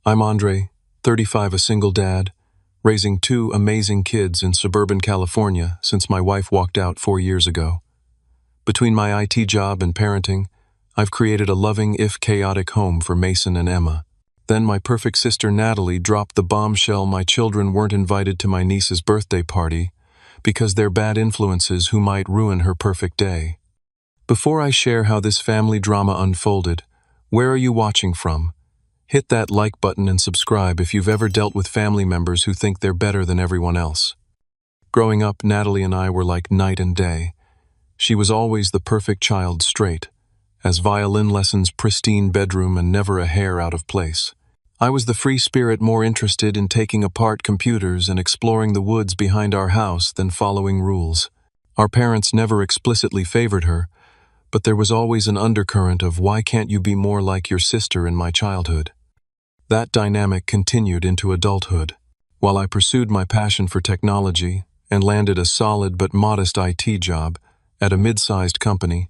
I'm Andre, 35, a single dad, raising two amazing kids in suburban California since my wife walked out 4 years ago. Between my IT job and parenting, I've created a loving, if chaotic, home for Mason and Emma. Then my perfect sister Natalie dropped the bombshell my children weren't invited to my niece's birthday party because they're bad influences who might ruin her perfect day. Before I share how this family drama unfolded, where are you watching from? Hit that like button and subscribe if you've ever dealt with family members who think they're better than everyone else. Growing up, Natalie and I were like night and day. She was always the perfect child straight, as violin lessons, pristine bedroom, and never a hair out of place. I was the free spirit more interested in taking apart computers and exploring the woods behind our house than following rules. Our parents never explicitly favored her, but there was always an undercurrent of why can't you be more like your sister in my childhood. That dynamic continued into adulthood. While I pursued my passion for technology and landed a solid but modest IT job at a mid-sized company,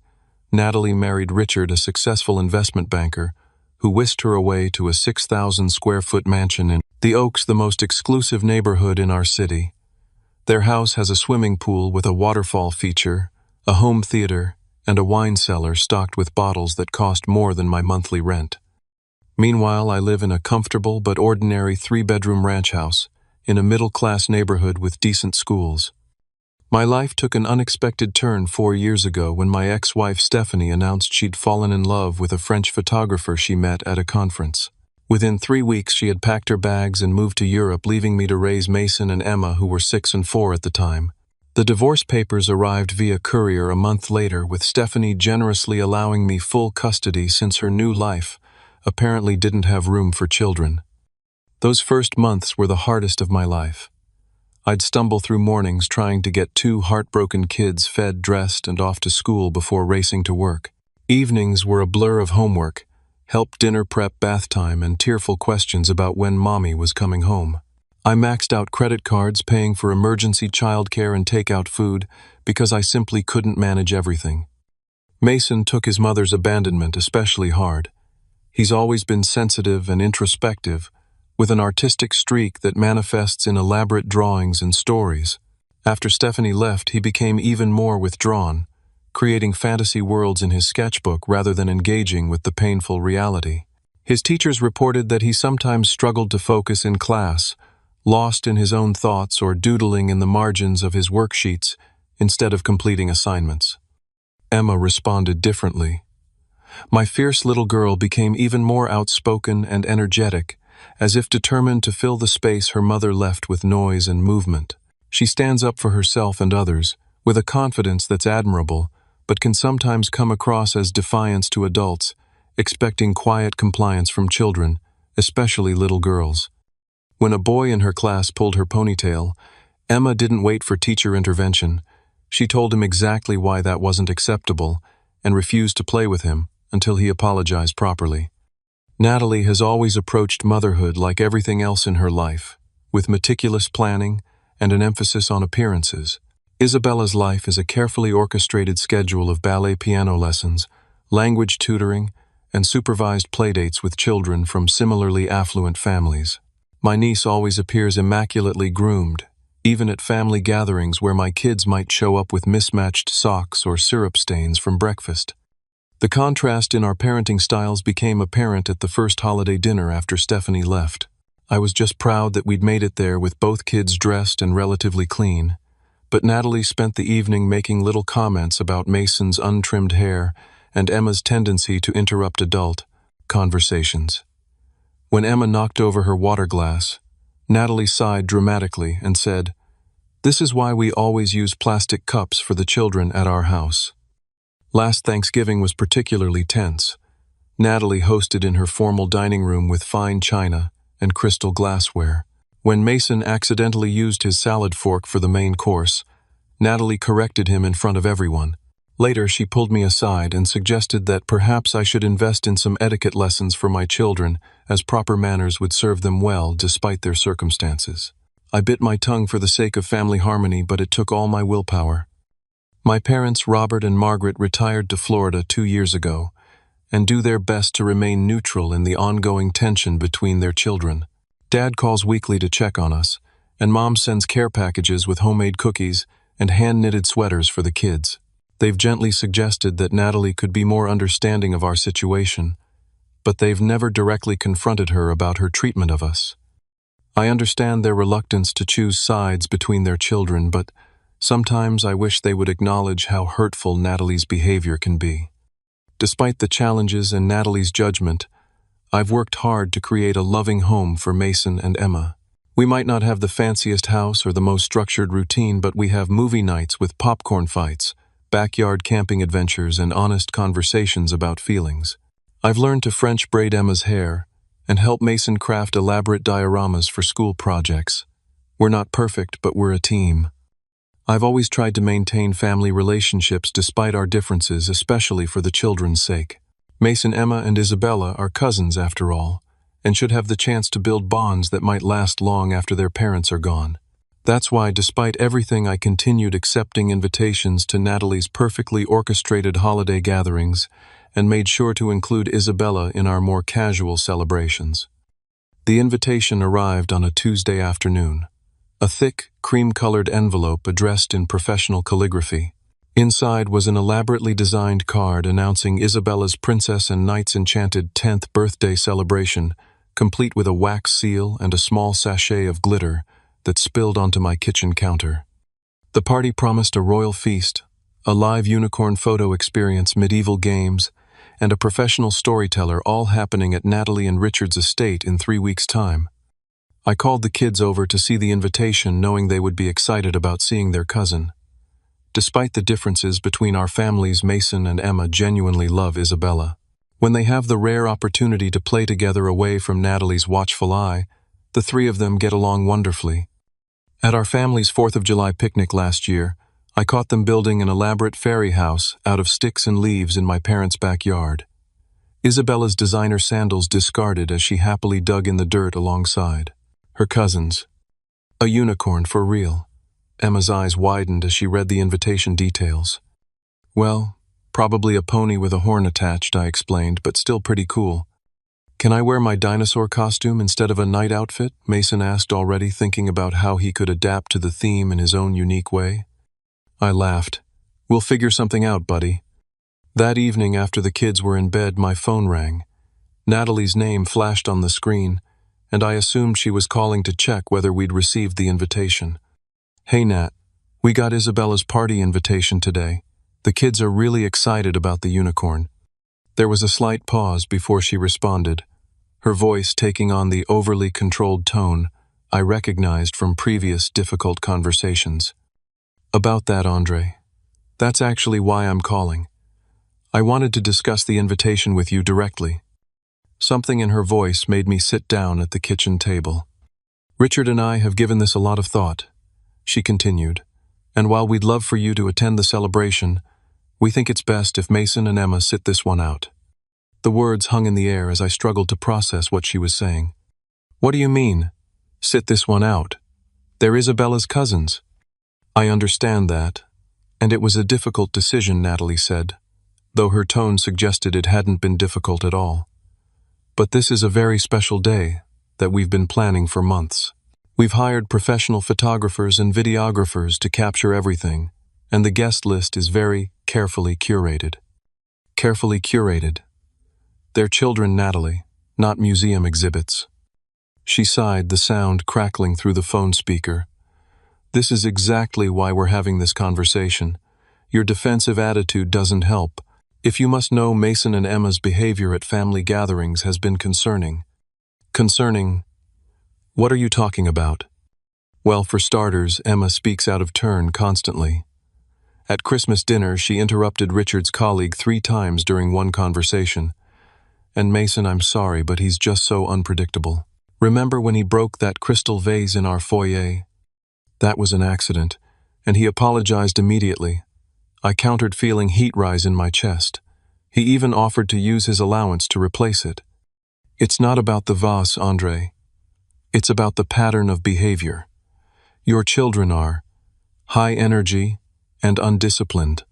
Natalie married Richard, a successful investment banker, who whisked her away to a 6,000-square-foot mansion in the Oaks, the most exclusive neighborhood in our city. Their house has a swimming pool with a waterfall feature, a home theater, and a wine cellar stocked with bottles that cost more than my monthly rent. Meanwhile, I live in a comfortable but ordinary 3-bedroom ranch house in a middle-class neighborhood with decent schools. My life took an unexpected turn 4 years ago when my ex-wife Stephanie announced she'd fallen in love with a French photographer she met at a conference. Within 3 weeks, she had packed her bags and moved to Europe, leaving me to raise Mason and Emma, who were 6 and 4 at the time. The divorce papers arrived via courier a month later, with Stephanie generously allowing me full custody since her new life apparently didn't have room for children. Those first months were the hardest of my life. I'd stumble through mornings trying to get 2 heartbroken kids fed, dressed, and off to school before racing to work. Evenings were a blur of homework, help, dinner prep, bath time, and tearful questions about when mommy was coming home. I maxed out credit cards, paying for emergency childcare and takeout food because I simply couldn't manage everything. Mason took his mother's abandonment especially hard. He's always been sensitive and introspective, with an artistic streak that manifests in elaborate drawings and stories. After Stephanie left, he became even more withdrawn, creating fantasy worlds in his sketchbook rather than engaging with the painful reality. His teachers reported that he sometimes struggled to focus in class, lost in his own thoughts or doodling in the margins of his worksheets instead of completing assignments. Emma responded differently. My fierce little girl became even more outspoken and energetic, as if determined to fill the space her mother left with noise and movement. She stands up for herself and others, with a confidence that's admirable, but can sometimes come across as defiance to adults, expecting quiet compliance from children, especially little girls. When a boy in her class pulled her ponytail, Emma didn't wait for teacher intervention. She told him exactly why that wasn't acceptable and refused to play with him until he apologized properly. Natalie has always approached motherhood like everything else in her life, with meticulous planning and an emphasis on appearances. Isabella's life is a carefully orchestrated schedule of ballet, piano lessons, language tutoring, and supervised playdates with children from similarly affluent families. My niece always appears immaculately groomed, even at family gatherings where my kids might show up with mismatched socks or syrup stains from breakfast. The contrast in our parenting styles became apparent at the first holiday dinner after Stephanie left. I was just proud that we'd made it there with both kids dressed and relatively clean, but Natalie spent the evening making little comments about Mason's untrimmed hair and Emma's tendency to interrupt adult conversations. When Emma knocked over her water glass, Natalie sighed dramatically and said, "This is why we always use plastic cups for the children at our house." Last Thanksgiving was particularly tense. Natalie hosted in her formal dining room with fine china and crystal glassware. When Mason accidentally used his salad fork for the main course, Natalie corrected him in front of everyone. Later, she pulled me aside and suggested that perhaps I should invest in some etiquette lessons for my children, as proper manners would serve them well despite their circumstances. I bit my tongue for the sake of family harmony, but it took all my willpower. My parents, Robert and Margaret, retired to Florida 2 years ago, and do their best to remain neutral in the ongoing tension between their children. Dad calls weekly to check on us, and Mom sends care packages with homemade cookies and hand-knitted sweaters for the kids. They've gently suggested that Natalie could be more understanding of our situation, but they've never directly confronted her about her treatment of us. I understand their reluctance to choose sides between their children, but sometimes I wish they would acknowledge how hurtful Natalie's behavior can be. Despite the challenges and Natalie's judgment, I've worked hard to create a loving home for Mason and Emma. We might not have the fanciest house or the most structured routine, but we have movie nights with popcorn fights, backyard camping adventures, and honest conversations about feelings. I've learned to French braid Emma's hair and help Mason craft elaborate dioramas for school projects. We're not perfect, but we're a team. I've always tried to maintain family relationships despite our differences, especially for the children's sake. Mason, Emma, and Isabella are cousins after all, and should have the chance to build bonds that might last long after their parents are gone. That's why, despite everything, I continued accepting invitations to Natalie's perfectly orchestrated holiday gatherings and made sure to include Isabella in our more casual celebrations. The invitation arrived on a Tuesday afternoon, a thick, cream-colored envelope addressed in professional calligraphy. Inside was an elaborately designed card announcing Isabella's Princess and Knights Enchanted 10th birthday celebration, complete with a wax seal and a small sachet of glitter that spilled onto my kitchen counter. The party promised a royal feast, a live unicorn photo experience, medieval games, and a professional storyteller, all happening at Natalie and Richard's estate in 3 weeks' time. I called the kids over to see the invitation, knowing they would be excited about seeing their cousin. Despite the differences between our families, Mason and Emma genuinely love Isabella. When they have the rare opportunity to play together away from Natalie's watchful eye, the three of them get along wonderfully. At our family's 4th of July picnic last year, I caught them building an elaborate fairy house out of sticks and leaves in my parents' backyard. Isabella's designer sandals discarded as she happily dug in the dirt alongside her cousins. A unicorn for real. Emma's eyes widened as she read the invitation details. Well, probably a pony with a horn attached, I explained, but still pretty cool. Can I wear my dinosaur costume instead of a night outfit? Mason asked, already thinking about how he could adapt to the theme in his own unique way. I laughed. We'll figure something out, buddy. That evening, after the kids were in bed, my phone rang. Natalie's name flashed on the screen, and I assumed she was calling to check whether we'd received the invitation. Hey Nat, we got Isabella's party invitation today. The kids are really excited about the unicorn. There was a slight pause before she responded, her voice taking on the overly controlled tone I recognized from previous difficult conversations. About that, Andre. That's actually why I'm calling. I wanted to discuss the invitation with you directly. Something in her voice made me sit down at the kitchen table. Richard and I have given this a lot of thought, she continued, and while we'd love for you to attend the celebration, we think it's best if Mason and Emma sit this one out. The words hung in the air as I struggled to process what she was saying. What do you mean, sit this one out? They're Isabella's cousins. I understand that, and it was a difficult decision, Natalie said, though her tone suggested it hadn't been difficult at all. But this is a very special day that we've been planning for months. We've hired professional photographers and videographers to capture everything, and the guest list is very carefully curated. Carefully curated. They're children, Natalie, not museum exhibits. She sighed, the sound crackling through the phone speaker. This is exactly why we're having this conversation. Your defensive attitude doesn't help. If you must know, Mason and Emma's behavior at family gatherings has been concerning. Concerning? What are you talking about? Well, for starters, Emma speaks out of turn constantly. At Christmas dinner, she interrupted Richard's colleague 3 times during one conversation. And Mason, I'm sorry, but he's just so unpredictable. Remember when he broke that crystal vase in our foyer? That was an accident, and he apologized immediately. I countered, feeling heat rise in my chest. He even offered to use his allowance to replace it. It's not about the vase, Andre. It's about the pattern of behavior. Your children are high energy and undisciplined.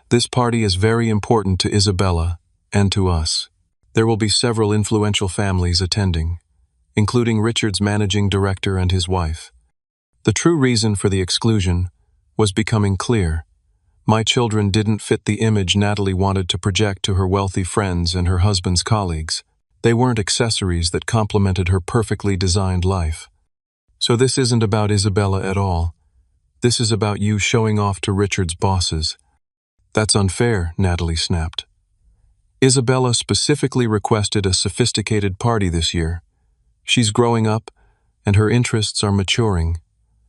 This party is very important to Isabella, and to us. There will be several influential families attending, including Richard's managing director and his wife. The true reason for the exclusion was becoming clear. My children didn't fit the image Natalie wanted to project to her wealthy friends and her husband's colleagues. They weren't accessories that complemented her perfectly designed life. So this isn't about Isabella at all. This is about you showing off to Richard's bosses. That's unfair, Natalie snapped. Isabella specifically requested a sophisticated party this year. She's growing up, and her interests are maturing.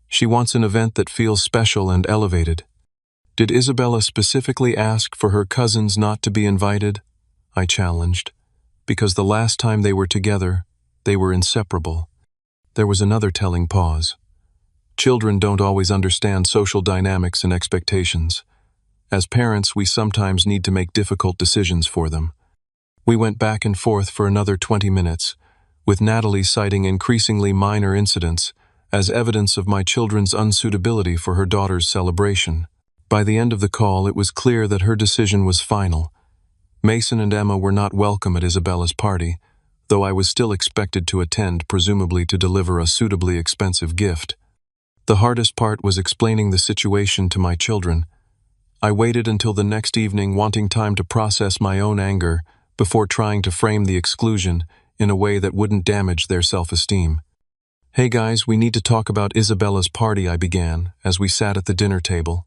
She wants an event that feels special and elevated. Did Isabella specifically ask for her cousins not to be invited? I challenged. Because the last time they were together, they were inseparable. There was another telling pause. Children don't always understand social dynamics and expectations. As parents, we sometimes need to make difficult decisions for them. We went back and forth for another 20 minutes, with Natalie citing increasingly minor incidents as evidence of my children's unsuitability for her daughter's celebration. By the end of the call, it was clear that her decision was final. Mason and Emma were not welcome at Isabella's party, though I was still expected to attend, presumably to deliver a suitably expensive gift. The hardest part was explaining the situation to my children. I waited until the next evening, wanting time to process my own anger before trying to frame the exclusion in a way that wouldn't damage their self-esteem. "Hey guys, we need to talk about Isabella's party," I began, as we sat at the dinner table.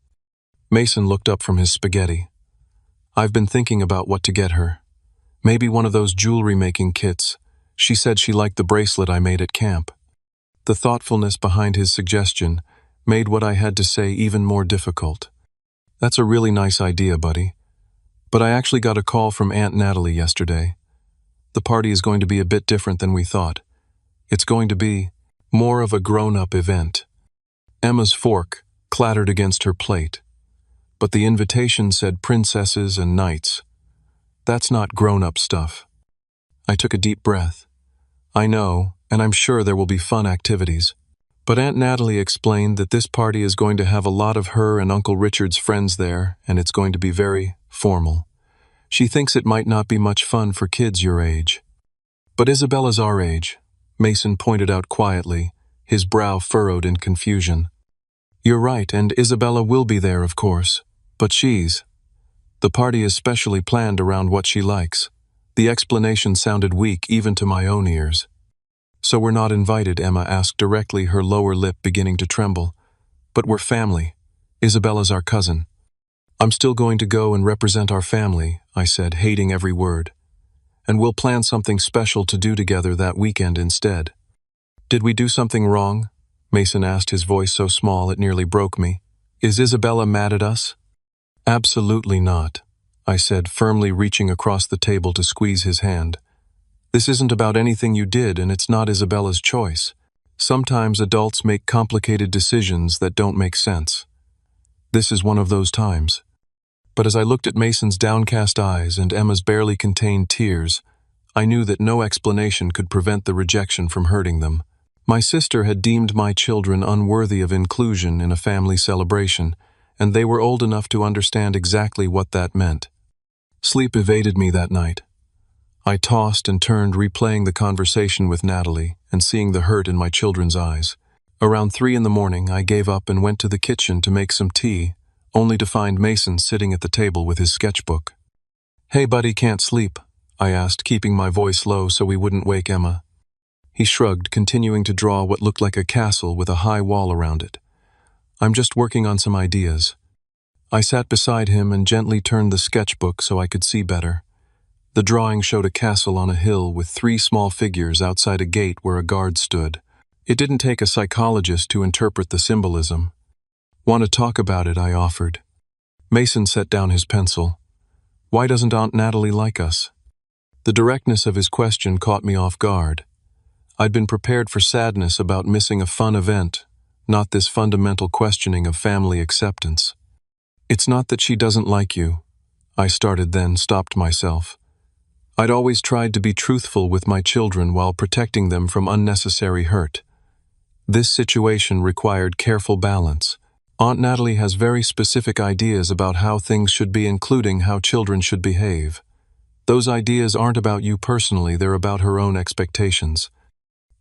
Mason looked up from his spaghetti. "I've been thinking about what to get her. Maybe one of those jewelry-making kits. She said she liked the bracelet I made at camp." The thoughtfulness behind his suggestion made what I had to say even more difficult. "That's a really nice idea, buddy. But I actually got a call from Aunt Natalie yesterday. The party is going to be a bit different than we thought. It's going to be more of a grown-up event." Emma's fork clattered against her plate. But the invitation said princesses and knights. That's not grown-up stuff. I took a deep breath. I know, and I'm sure there will be fun activities. But Aunt Natalie explained that this party is going to have a lot of her and Uncle Richard's friends there, and it's going to be very formal. She thinks it might not be much fun for kids your age. "But Isabella's our age," Mason pointed out quietly, his brow furrowed in confusion. "You're right, and Isabella will be there, of course. But the party is specially planned around what she likes." The explanation sounded weak even to my own ears. "So we're not invited?" Emma asked directly, her lower lip beginning to tremble. "But we're family. Isabella's our cousin." "I'm still going to go and represent our family," I said, hating every word. "And we'll plan something special to do together that weekend instead." "Did we do something wrong?" Mason asked, his voice so small it nearly broke me. "Is Isabella mad at us?" "Absolutely not," I said, firmly reaching across the table to squeeze his hand. "This isn't about anything you did, and it's not Isabella's choice. Sometimes adults make complicated decisions that don't make sense. This is one of those times." But as I looked at Mason's downcast eyes and Emma's barely contained tears, I knew that no explanation could prevent the rejection from hurting them. My sister had deemed my children unworthy of inclusion in a family celebration, and they were old enough to understand exactly what that meant. Sleep evaded me that night. I tossed and turned, replaying the conversation with Natalie and seeing the hurt in my children's eyes. Around 3 in the morning, I gave up and went to the kitchen to make some tea, only to find Mason sitting at the table with his sketchbook. "Hey buddy, can't sleep?" I asked, keeping my voice low so we wouldn't wake Emma. He shrugged, continuing to draw what looked like a castle with a high wall around it. "I'm just working on some ideas." I sat beside him and gently turned the sketchbook so I could see better. The drawing showed a castle on a hill with 3 small figures outside a gate where a guard stood. It didn't take a psychologist to interpret the symbolism. "Want to talk about it?" I offered. Mason set down his pencil. "Why doesn't Aunt Natalie like us?" The directness of his question caught me off guard. I'd been prepared for sadness about missing a fun event, not this fundamental questioning of family acceptance. "It's not that she doesn't like you," I started, then stopped myself. I'd always tried to be truthful with my children while protecting them from unnecessary hurt. This situation required careful balance. Aunt Natalie has very specific ideas about how things should be, including how children should behave. Those ideas aren't about you personally, they're about her own expectations.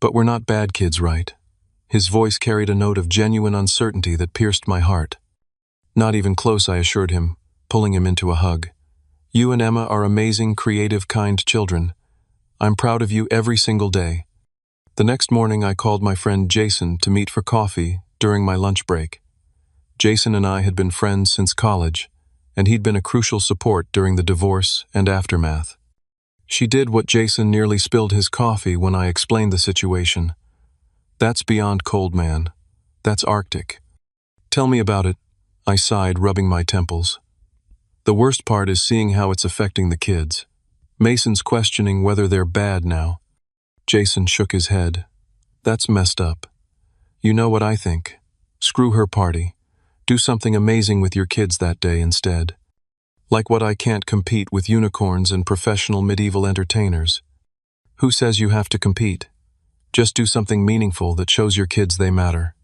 But we're not bad kids, right? His voice carried a note of genuine uncertainty that pierced my heart. Not even close, I assured him, pulling him into a hug. You and Emma are amazing, creative, kind children. I'm proud of you every single day. The next morning, I called my friend Jason to meet for coffee during my lunch break. Jason and I had been friends since college, and he'd been a crucial support during the divorce and aftermath. She did what Jason nearly spilled his coffee when I explained the situation. That's beyond cold, man. That's Arctic. Tell me about it, I sighed, rubbing my temples. The worst part is seeing how it's affecting the kids. Mason's questioning whether they're bad now. Jason shook his head. That's messed up. You know what I think. Screw her party. Do something amazing with your kids that day instead. Like what I can't compete with unicorns and professional medieval entertainers. Who says you have to compete? Just do something meaningful that shows your kids they matter.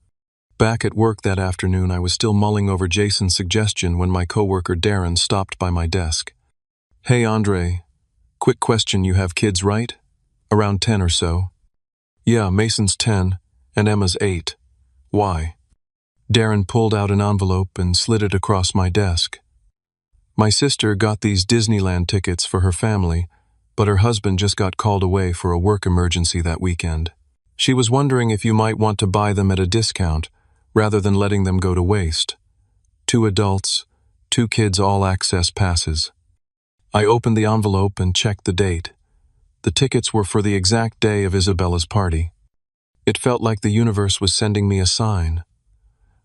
Back at work that afternoon, I was still mulling over Jason's suggestion when my coworker Darren stopped by my desk. Hey Andre, quick question, you have kids, right? Around 10 or so. Yeah, Mason's 10 and Emma's 8. Why? Darren pulled out an envelope and slid it across my desk. My sister got these Disneyland tickets for her family, but her husband just got called away for a work emergency that weekend. She was wondering if you might want to buy them at a discount, rather than letting them go to waste. 2 adults, 2 kids, all-access passes. I opened the envelope and checked the date. The tickets were for the exact day of Isabella's party. It felt like the universe was sending me a sign.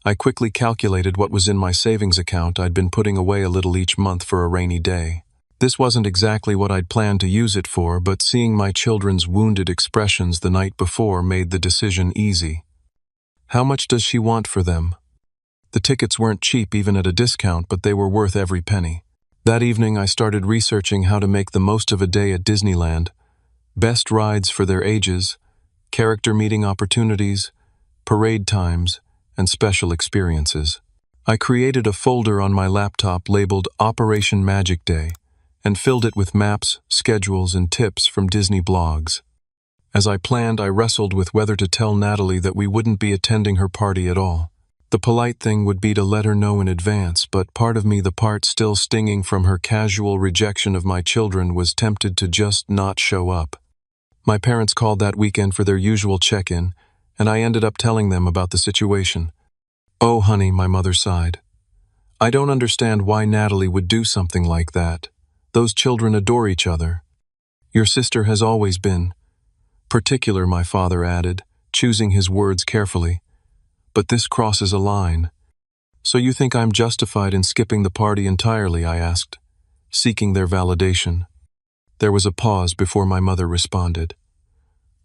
I quickly calculated what was in my savings account. I'd been putting away a little each month for a rainy day. This wasn't exactly what I'd planned to use it for, but seeing my children's wounded expressions the night before made the decision easy. How much does she want for them? The tickets weren't cheap even at a discount, but they were worth every penny. That evening I started researching how to make the most of a day at Disneyland. Best rides for their ages, character meeting opportunities, parade times, and special experiences. I created a folder on my laptop labeled Operation Magic Day and filled it with maps, schedules, and tips from Disney blogs. As I planned, I wrestled with whether to tell Natalie that we wouldn't be attending her party at all. The polite thing would be to let her know in advance, but part of me, the part still stinging from her casual rejection of my children, was tempted to just not show up. My parents called that weekend for their usual check-in, and I ended up telling them about the situation. Oh, honey, my mother sighed. I don't understand why Natalie would do something like that. Those children adore each other. Your sister has always been particular, my father added, choosing his words carefully. But this crosses a line. So you think I'm justified in skipping the party entirely? I asked, seeking their validation. There was a pause before my mother responded.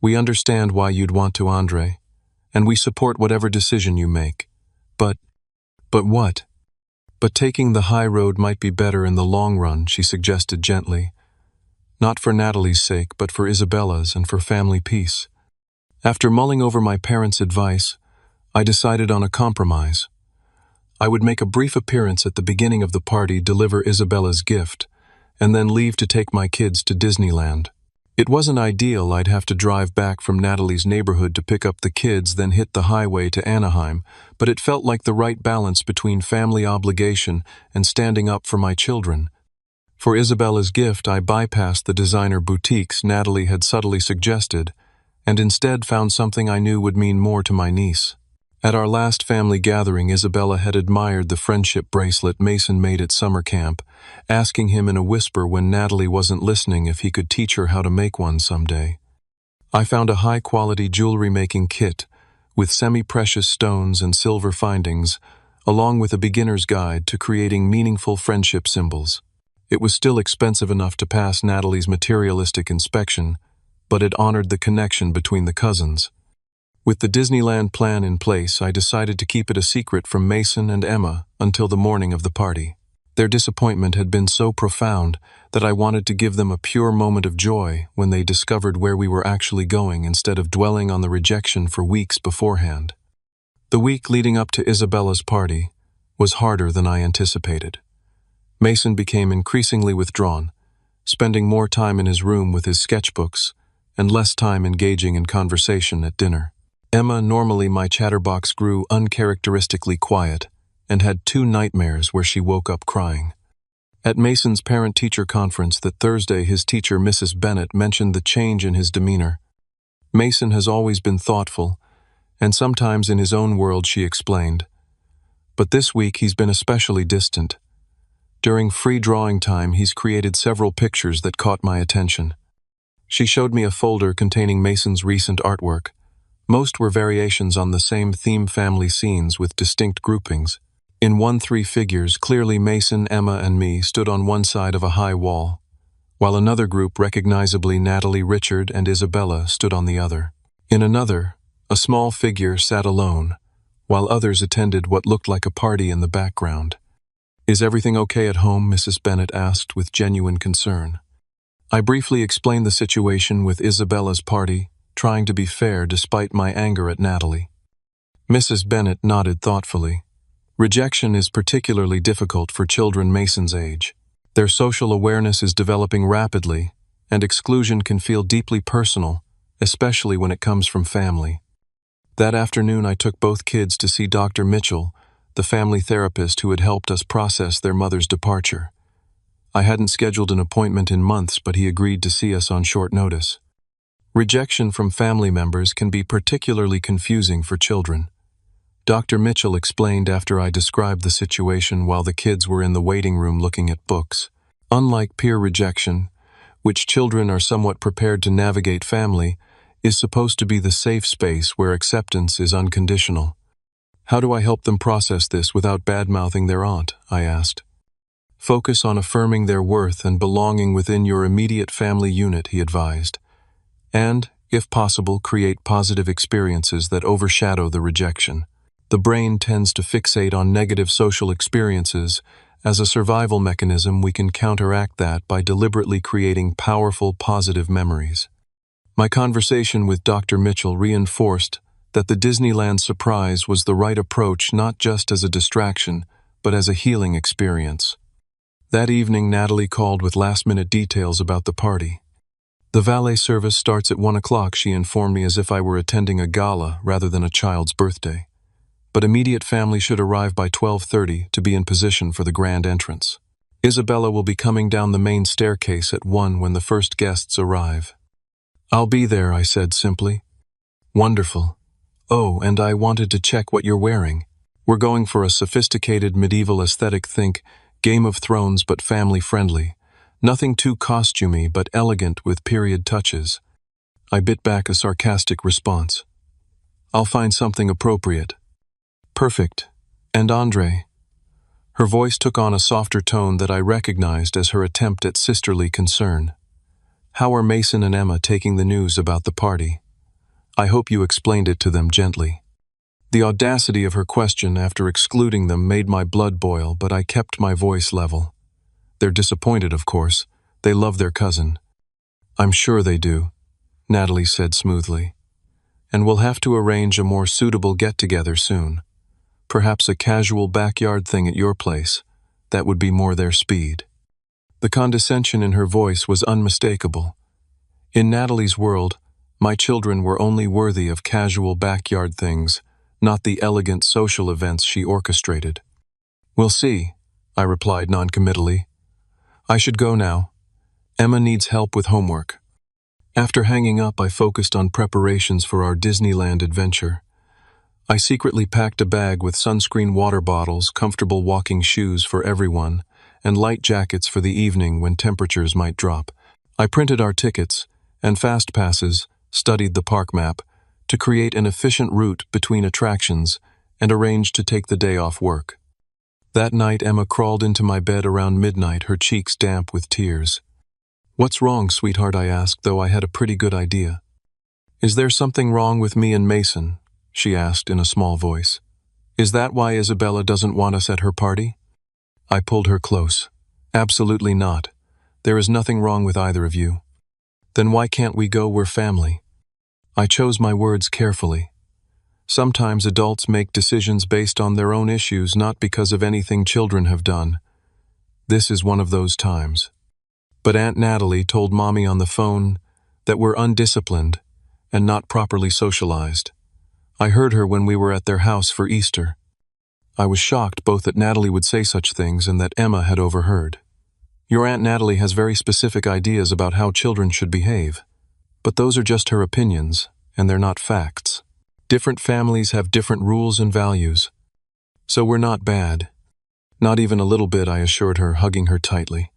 We understand why you'd want to, Andre, and we support whatever decision you make. But what? But taking the high road might be better in the long run, she suggested gently. Not for Natalie's sake, but for Isabella's and for family peace. After mulling over my parents' advice, I decided on a compromise. I would make a brief appearance at the beginning of the party, deliver Isabella's gift, and then leave to take my kids to Disneyland. It wasn't ideal. I'd have to drive back from Natalie's neighborhood to pick up the kids, then hit the highway to Anaheim, but it felt like the right balance between family obligation and standing up for my children. For Isabella's gift, I bypassed the designer boutiques Natalie had subtly suggested, and instead found something I knew would mean more to my niece. At our last family gathering, Isabella had admired the friendship bracelet Mason made at summer camp, asking him in a whisper when Natalie wasn't listening if he could teach her how to make one someday. I found a high-quality jewelry-making kit with semi-precious stones and silver findings, along with a beginner's guide to creating meaningful friendship symbols. It was still expensive enough to pass Natalie's materialistic inspection, but it honored the connection between the cousins. With the Disneyland plan in place, I decided to keep it a secret from Mason and Emma until the morning of the party. Their disappointment had been so profound that I wanted to give them a pure moment of joy when they discovered where we were actually going, instead of dwelling on the rejection for weeks beforehand. The week leading up to Isabella's party was harder than I anticipated. Mason became increasingly withdrawn, spending more time in his room with his sketchbooks and less time engaging in conversation at dinner. Emma, normally my chatterbox, grew uncharacteristically quiet and had 2 nightmares where she woke up crying. At Mason's parent-teacher conference that Thursday, his teacher, Mrs. Bennett, mentioned the change in his demeanor. Mason has always been thoughtful, and sometimes in his own world, she explained. But this week he's been especially distant. During free drawing time, he's created several pictures that caught my attention. She showed me a folder containing Mason's recent artwork. Most were variations on the same theme, family scenes with distinct groupings. In one, 3 figures, clearly Mason, Emma, and me, stood on one side of a high wall, while another group, recognizably Natalie, Richard, and Isabella, stood on the other. In another, a small figure sat alone, while others attended what looked like a party in the background. "Is everything okay at home?" Mrs. Bennett asked with genuine concern. I briefly explained the situation with Isabella's party, trying to be fair despite my anger at Natalie. Mrs. Bennett nodded thoughtfully. Rejection is particularly difficult for children Mason's age. Their social awareness is developing rapidly, and exclusion can feel deeply personal, especially when it comes from family. That afternoon, I took both kids to see Dr. Mitchell, the family therapist who had helped us process their mother's departure. I hadn't scheduled an appointment in months, but he agreed to see us on short notice. Rejection from family members can be particularly confusing for children. Dr. Mitchell explained after I described the situation while the kids were in the waiting room looking at books. Unlike peer rejection, which children are somewhat prepared to navigate, family is supposed to be the safe space where acceptance is unconditional. "How do I help them process this without bad-mouthing their aunt?" I asked. "Focus on affirming their worth and belonging within your immediate family unit," he advised. "And, if possible, create positive experiences that overshadow the rejection. The brain tends to fixate on negative social experiences. As a survival mechanism, we can counteract that by deliberately creating powerful, positive memories." My conversation with Dr. Mitchell reinforced that the Disneyland surprise was the right approach, not just as a distraction, but as a healing experience. That evening, Natalie called with last-minute details about the party. "The valet service starts at 1 o'clock, she informed me, as if I were attending a gala rather than a child's birthday. But immediate family should arrive by 12:30 to be in position for the grand entrance. Isabella will be coming down the main staircase at 1 when the first guests arrive." "I'll be there," I said simply. "Wonderful. Oh, and I wanted to check what you're wearing. We're going for a sophisticated medieval aesthetic, think Game of Thrones but family-friendly. Nothing too costumey but elegant with period touches." I bit back a sarcastic response. "I'll find something appropriate." "Perfect. And Andre?" Her voice took on a softer tone that I recognized as her attempt at sisterly concern. "How are Mason and Emma taking the news about the party? I hope you explained it to them gently." The audacity of her question after excluding them made my blood boil, but I kept my voice level. "They're disappointed, of course. They love their cousin." "I'm sure they do," Natalie said smoothly. "And we'll have to arrange a more suitable get-together soon. Perhaps a casual backyard thing at your place. That would be more their speed." The condescension in her voice was unmistakable. In Natalie's world, my children were only worthy of casual backyard things, not the elegant social events she orchestrated. "We'll see," I replied noncommittally. "I should go now. Emma needs help with homework." After hanging up, I focused on preparations for our Disneyland adventure. I secretly packed a bag with sunscreen, water bottles, comfortable walking shoes for everyone, and light jackets for the evening when temperatures might drop. I printed our tickets and fast passes, studied the park map, to create an efficient route between attractions, and arranged to take the day off work. That night, Emma crawled into my bed around midnight, her cheeks damp with tears. "What's wrong, sweetheart?" I asked, though I had a pretty good idea. "Is there something wrong with me and Mason?" she asked in a small voice. "Is that why Isabella doesn't want us at her party?" I pulled her close. "Absolutely not. There is nothing wrong with either of you." "Then why can't we go? We're family." I chose my words carefully. Sometimes adults make decisions based on their own issues, not because of anything children have done. This is one of those times. But Aunt Natalie told Mommy on the phone that we're undisciplined and not properly socialized. I heard her when we were at their house for Easter. I was shocked both that Natalie would say such things and that Emma had overheard. Your Aunt Natalie has very specific ideas about how children should behave. But those are just her opinions, and they're not facts. Different families have different rules and values. So we're not bad. Not even a little bit, I assured her, hugging her tightly.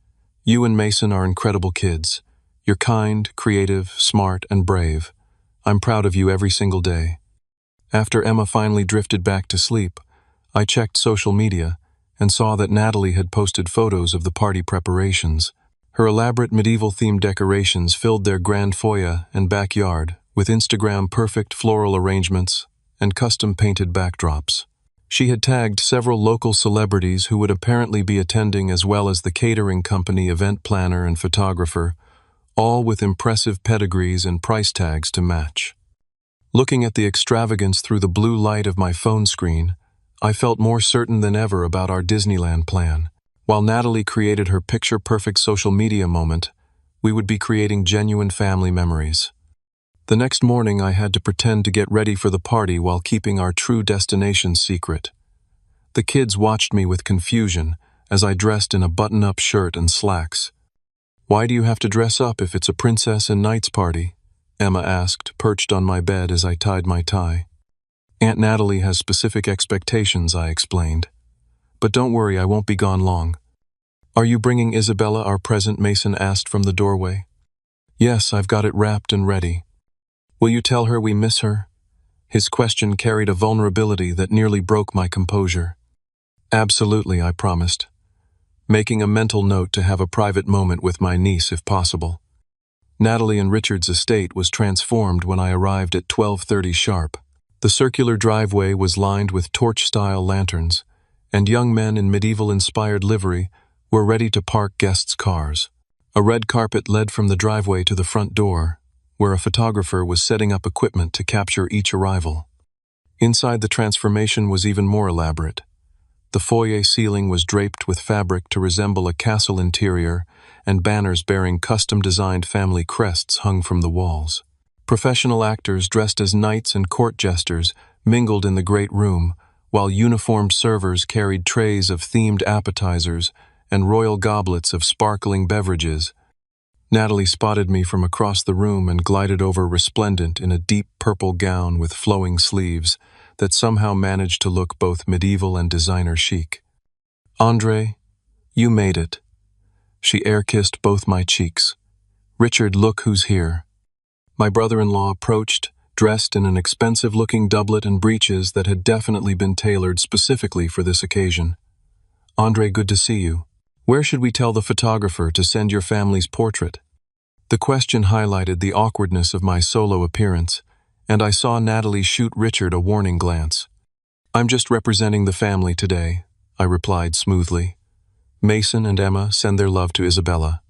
You and Mason are incredible kids. You're kind, creative, smart, and brave. I'm proud of you every single day. After Emma finally drifted back to sleep, I checked social media and saw that Natalie had posted photos of the party preparations. Her elaborate medieval-themed decorations filled their grand foyer and backyard with Instagram-perfect floral arrangements and custom-painted backdrops. She had tagged several local celebrities who would apparently be attending, as well as the catering company, event planner, and photographer, all with impressive pedigrees and price tags to match. Looking at the extravagance through the blue light of my phone screen, I felt more certain than ever about our Disneyland plan. While Natalie created her picture-perfect social media moment, we would be creating genuine family memories. The next morning, I had to pretend to get ready for the party while keeping our true destination secret. The kids watched me with confusion as I dressed in a button-up shirt and slacks. "Why do you have to dress up if it's a princess and knights party?" Emma asked, perched on my bed as I tied my tie. "Aunt Natalie has specific expectations," I explained. "But don't worry, I won't be gone long." "Are you bringing Isabella our present?" Mason asked from the doorway. "Yes, I've got it wrapped and ready." "Will you tell her we miss her?" His question carried a vulnerability that nearly broke my composure. "Absolutely," I promised, making a mental note to have a private moment with my niece if possible. Natalie and Richard's estate was transformed when I arrived at 12:30 sharp. The circular driveway was lined with torch-style lanterns, and young men in medieval-inspired livery were ready to park guests' cars. A red carpet led from the driveway to the front door, where a photographer was setting up equipment to capture each arrival. Inside, the transformation was even more elaborate. The foyer ceiling was draped with fabric to resemble a castle interior, and banners bearing custom-designed family crests hung from the walls. Professional actors dressed as knights and court jesters mingled in the great room, while uniformed servers carried trays of themed appetizers and royal goblets of sparkling beverages. Natalie spotted me from across the room and glided over, resplendent in a deep purple gown with flowing sleeves that somehow managed to look both medieval and designer chic. "Andre, you made it." She air-kissed both my cheeks. "Richard, look who's here." My brother-in-law approached, dressed in an expensive-looking doublet and breeches that had definitely been tailored specifically for this occasion. "Andre, good to see you. Where should we tell the photographer to send your family's portrait?" The question highlighted the awkwardness of my solo appearance, and I saw Natalie shoot Richard a warning glance. "I'm just representing the family today," I replied smoothly. "Mason and Emma send their love to Isabella."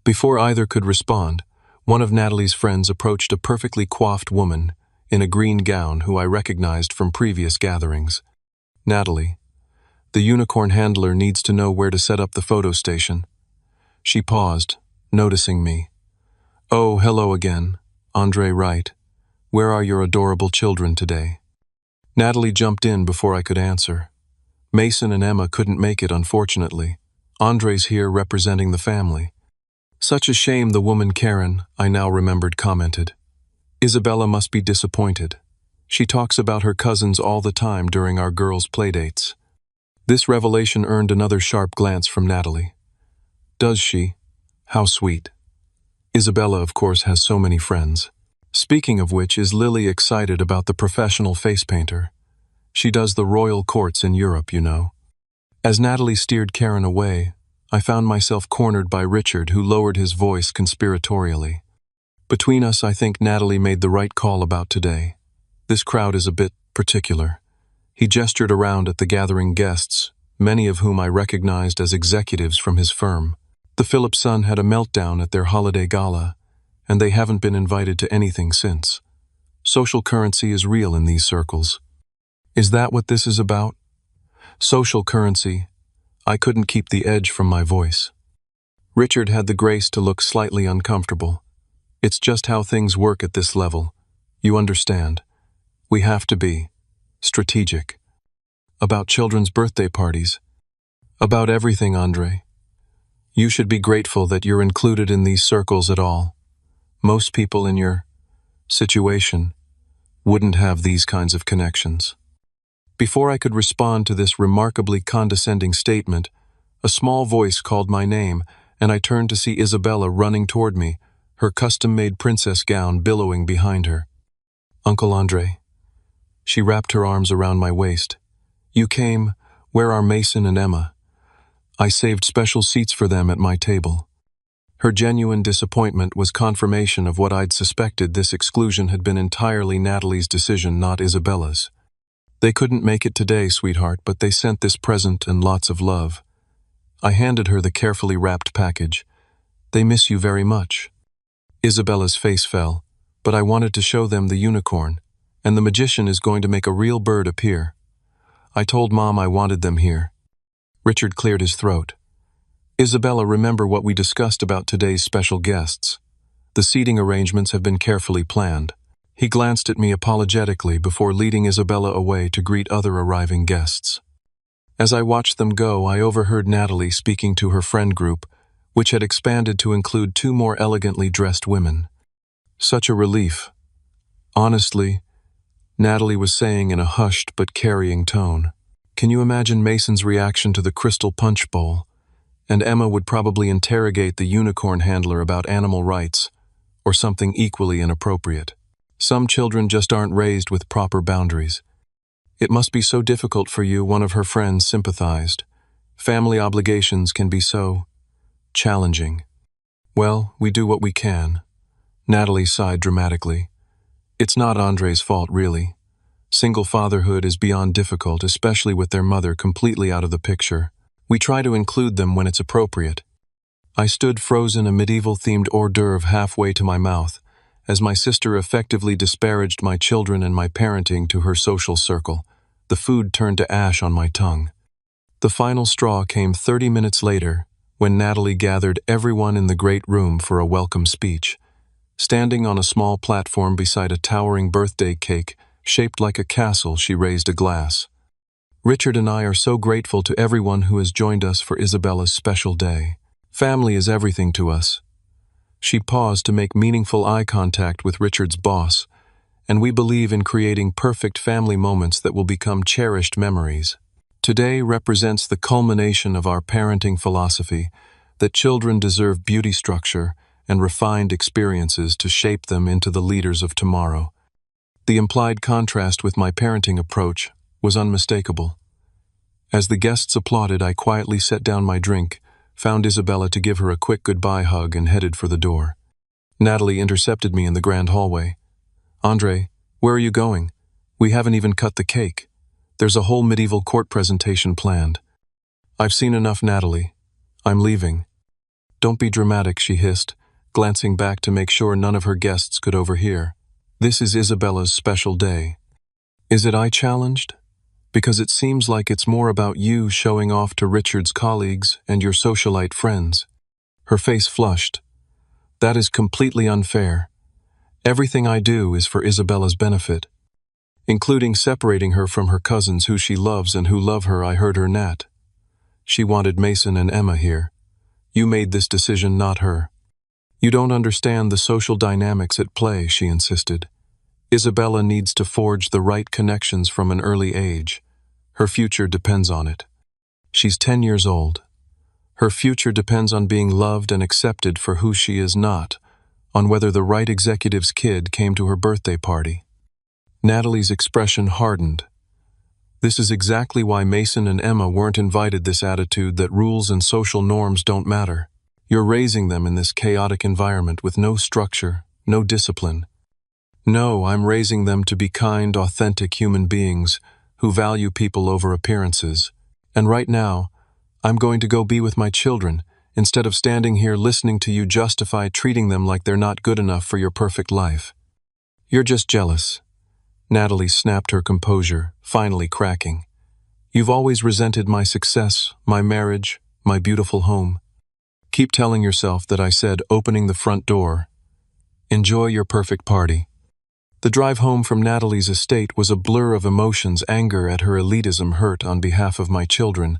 Before either could respond, one of Natalie's friends approached a perfectly coiffed woman in a green gown who I recognized from previous gatherings. "Natalie, the unicorn handler needs to know where to set up the photo station." She paused, noticing me. "Oh, hello again. Andre, right. Where are your adorable children today?" Natalie jumped in before I could answer. "Mason and Emma couldn't make it, unfortunately. Andre's here representing the family." "Such a shame," the woman Karen, I now remembered, commented. "Isabella must be disappointed. She talks about her cousins all the time during our girls' playdates." This revelation earned another sharp glance from Natalie. "Does she? How sweet. Isabella, of course, has so many friends. Speaking of which, is Lily excited about the professional face painter? She does the royal courts in Europe, you know." As Natalie steered Karen away, I found myself cornered by Richard, who lowered his voice conspiratorially. "Between us, I think Natalie made the right call about today. This crowd is a bit particular." He gestured around at the gathering guests, many of whom I recognized as executives from his firm. The Phillips son had a meltdown at their holiday gala, and they haven't been invited to anything since. Social currency is real in these circles. "Is that what this is about?" "Social currency." I couldn't keep the edge from my voice. Richard had the grace to look slightly uncomfortable. It's just how things work at this level. You understand. We have to be strategic. About children's birthday parties. About everything, Andre. You should be grateful that you're included in these circles at all. Most people in your situation wouldn't have these kinds of connections. Before I could respond to this remarkably condescending statement, a small voice called my name, and I turned to see Isabella running toward me, her custom-made princess gown billowing behind her. Uncle Andre. She wrapped her arms around my waist. You came. Where are Mason and Emma? I saved special seats for them at my table. Her genuine disappointment was confirmation of what I'd suspected. This exclusion had been entirely Natalie's decision, not Isabella's. They couldn't make it today, sweetheart, but they sent this present and lots of love. I handed her the carefully wrapped package. They miss you very much. Isabella's face fell, but I wanted to show them the unicorn, and the magician is going to make a real bird appear. I told Mom I wanted them here. Richard cleared his throat. Isabella, remember what we discussed about today's special guests. The seating arrangements have been carefully planned. He glanced at me apologetically before leading Isabella away to greet other arriving guests. As I watched them go, I overheard Natalie speaking to her friend group, which had expanded to include 2 more elegantly dressed women. Such a relief. Honestly, Natalie was saying in a hushed but carrying tone. Can you imagine Mason's reaction to the crystal punch bowl? And Emma would probably interrogate the unicorn handler about animal rights, or something equally inappropriate. Some children just aren't raised with proper boundaries. It must be so difficult for you, one of her friends sympathized. Family obligations can be so challenging. Well, we do what we can. Natalie sighed dramatically. It's not Andre's fault, really. Single fatherhood is beyond difficult, especially with their mother completely out of the picture. We try to include them when it's appropriate. I stood frozen, a medieval-themed hors d'oeuvre halfway to my mouth, as my sister effectively disparaged my children and my parenting to her social circle. The food turned to ash on my tongue. The final straw came 30 minutes later, when Natalie gathered everyone in the great room for a welcome speech. Standing on a small platform beside a towering birthday cake, shaped like a castle, she raised a glass. Richard and I are so grateful to everyone who has joined us for Isabella's special day. Family is everything to us. She paused to make meaningful eye contact with Richard's boss, and we believe in creating perfect family moments that will become cherished memories. Today represents the culmination of our parenting philosophy that children deserve beauty, structure, and refined experiences to shape them into the leaders of tomorrow. The implied contrast with my parenting approach was unmistakable. As the guests applauded, I quietly set down my drink, found Isabella to give her a quick goodbye hug, and headed for the door. Natalie intercepted me in the grand hallway. Andre, where are you going? We haven't even cut the cake. There's a whole medieval court presentation planned. I've seen enough, Natalie. I'm leaving. Don't be dramatic, she hissed, glancing back to make sure none of her guests could overhear. This is Isabella's special day. Is it? I challenged. Because it seems like it's more about you showing off to Richard's colleagues and your socialite friends. Her face flushed. That is completely unfair. Everything I do is for Isabella's benefit, including separating her from her cousins who she loves and who love her. I heard her, Nat. She wanted Mason and Emma here. You made this decision, not her. You don't understand the social dynamics at play, she insisted. Isabella needs to forge the right connections from an early age. Her future depends on it. She's 10 years old. Her future depends on being loved and accepted for who she is, not on whether the right executive's kid came to her birthday party. Natalie's expression hardened. This is exactly why Mason and Emma weren't invited. This attitude that rules and social norms don't matter. You're raising them in this chaotic environment with no structure, no discipline. No, I'm raising them to be kind, authentic human beings who value people over appearances. And right now, I'm going to go be with my children instead of standing here listening to you justify treating them like they're not good enough for your perfect life. You're just jealous. Natalie snapped her composure, finally cracking. You've always resented my success, my marriage, my beautiful home. Keep telling yourself that I said opening the front door. Enjoy your perfect party. The drive home from Natalie's estate was a blur of emotions, anger at her elitism, hurt on behalf of my children,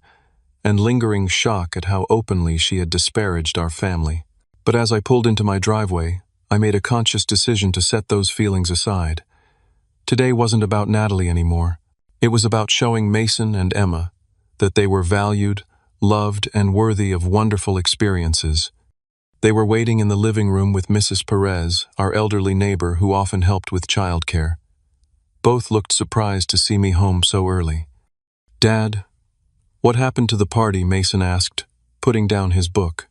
and lingering shock at how openly she had disparaged our family. But as I pulled into my driveway, I made a conscious decision to set those feelings aside. Today wasn't about Natalie anymore. It was about showing Mason and Emma that they were valued, loved, and worthy of wonderful experiences. They were waiting in the living room with Mrs. Perez, our elderly neighbor who often helped with childcare. Both looked surprised to see me home so early. "Dad, what happened to the party?" Mason asked, putting down his book.